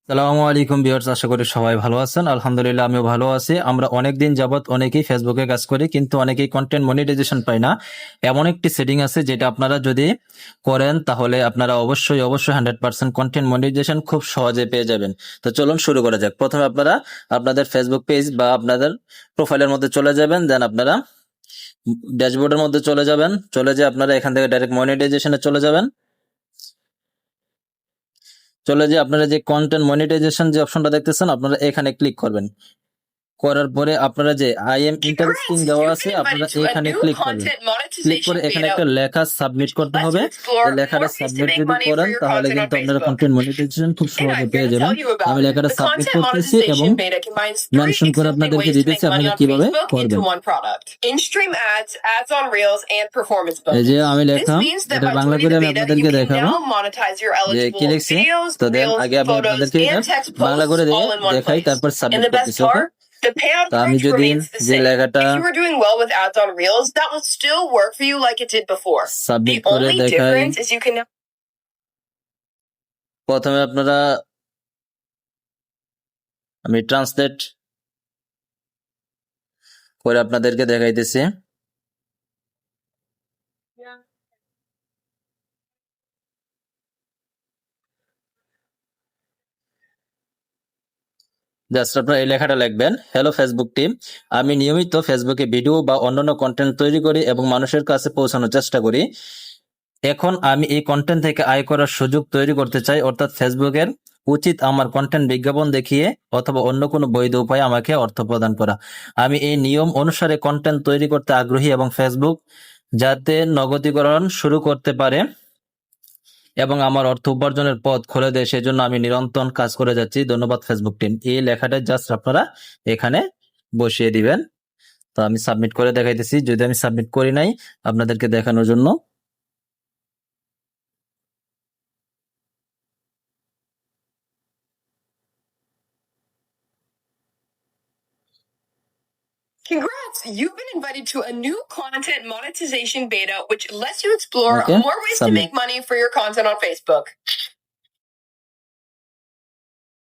সালামু আলাইকুম ভিউয়ার্স, আশা করি সবাই ভালো আছেন। আলহামদুলিল্লাহ আমিও ভালো আছি। আমরা অনেকদিন যাবত অনেকেই ফেসবুকে কাজ করি, কিন্তু অনেকেই কন্টেন্ট মনিটাইজেশন পাই না। এমন একটি সেটিং আছে যেটা আপনারা যদি করেন তাহলে আপনারা অবশ্যই 100% কন্টেন্ট মনিটাইজেশন খুব সহজে পেয়ে যাবেন। তো চলুন শুরু করা যাক। প্রথমে আপনারা আপনাদের ফেসবুক পেজ বা আপনাদের প্রোফাইলের মধ্যে চলে যাবেন, দেন আপনারা ড্যাশবোর্ডের মধ্যে চলে যাবেন। চলে যেয়ে আপনারা এখান থেকে ডাইরেক্ট মনিটাইজেশনে চলে যাবেন। চলে যে আপনারা যে কন্টেন্ট মনিটাইজেশন যে অপশনটা দেখতেছেন, আপনারা এখানে ক্লিক করবেন। করার পরে আপনারা যে আই এম ইন্টারেস্টিং দেওয়া আছে, আপনারা এখানে ক্লিক করবেন। ক্লিক করে এখানে একটা লেখা সাবমিট করতে হবে। এই লেখাটা সাবমিট যদি করেন তাহলে কিন্তু আপনারা কন্টেন্ট মনিটাইজেশন খুব সহজে পেয়ে যাবেন। আমি লেখাটা সাবমিট করতেছি এবং মেনশন করে আপনাদেরকে দিতেছি আপনারা কিভাবে করবেন। এই যে আমি লেখা, এটা বাংলা করে আমি আপনাদেরকে দেখাবো যে কি লিখছি। তো দেন আগে আমি আপনাদেরকে বাংলা করে দিয়ে দেখাই, তারপর সাবমিট করতেছি। ওকে, তো আমি যদি যে লেখাটা সাবমিট করে দেখাই, প্রথমে আপনারা আমি ট্রান্সলেট করে আপনাদেরকে দেখাইতেছি। জাস্ট আপনারা এই লেখাটা লিখবেন, হ্যালো ফেসবুক টিম, আমি নিয়মিত ফেসবুকে ভিডিও বা অন্যান্য কন্টেন্ট তৈরি করি এবং মানুষের কাছে পৌঁছানোর চেষ্টা করি। এখন আমি এই কন্টেন্ট থেকে আয় করার সুযোগ তৈরি করতে চাই, অর্থাৎ ফেসবুকের উচিত আমার কন্টেন্ট বিজ্ঞাপন দেখিয়ে অথবা অন্য কোনো বৈধ উপায়ে আমাকে অর্থ প্রদান করা। আমি এই নিয়ম অনুসারে কন্টেন্ট তৈরি করতে আগ্রহী এবং ফেসবুক যাতে নগদীকরণ শুরু করতে পারে এবং আমার অর্থ উপার্জনের পথ খুলে দেয়, সেজন্য আমি নিরন্তর কাজ করে যাচ্ছি। ধন্যবাদ ফেসবুক টিম। এই লেখাটা জাস্ট আপনারা এখানে বসিয়ে দিবেন। তো আমি সাবমিট করে দেখাইতেছি, যদি আমি সাবমিট করি নাই আপনাদেরকে দেখানোর জন্য। Congrats! You've been invited to a new content monetization beta, which lets you explore Okay, more ways to submit. make money for your content on Facebook.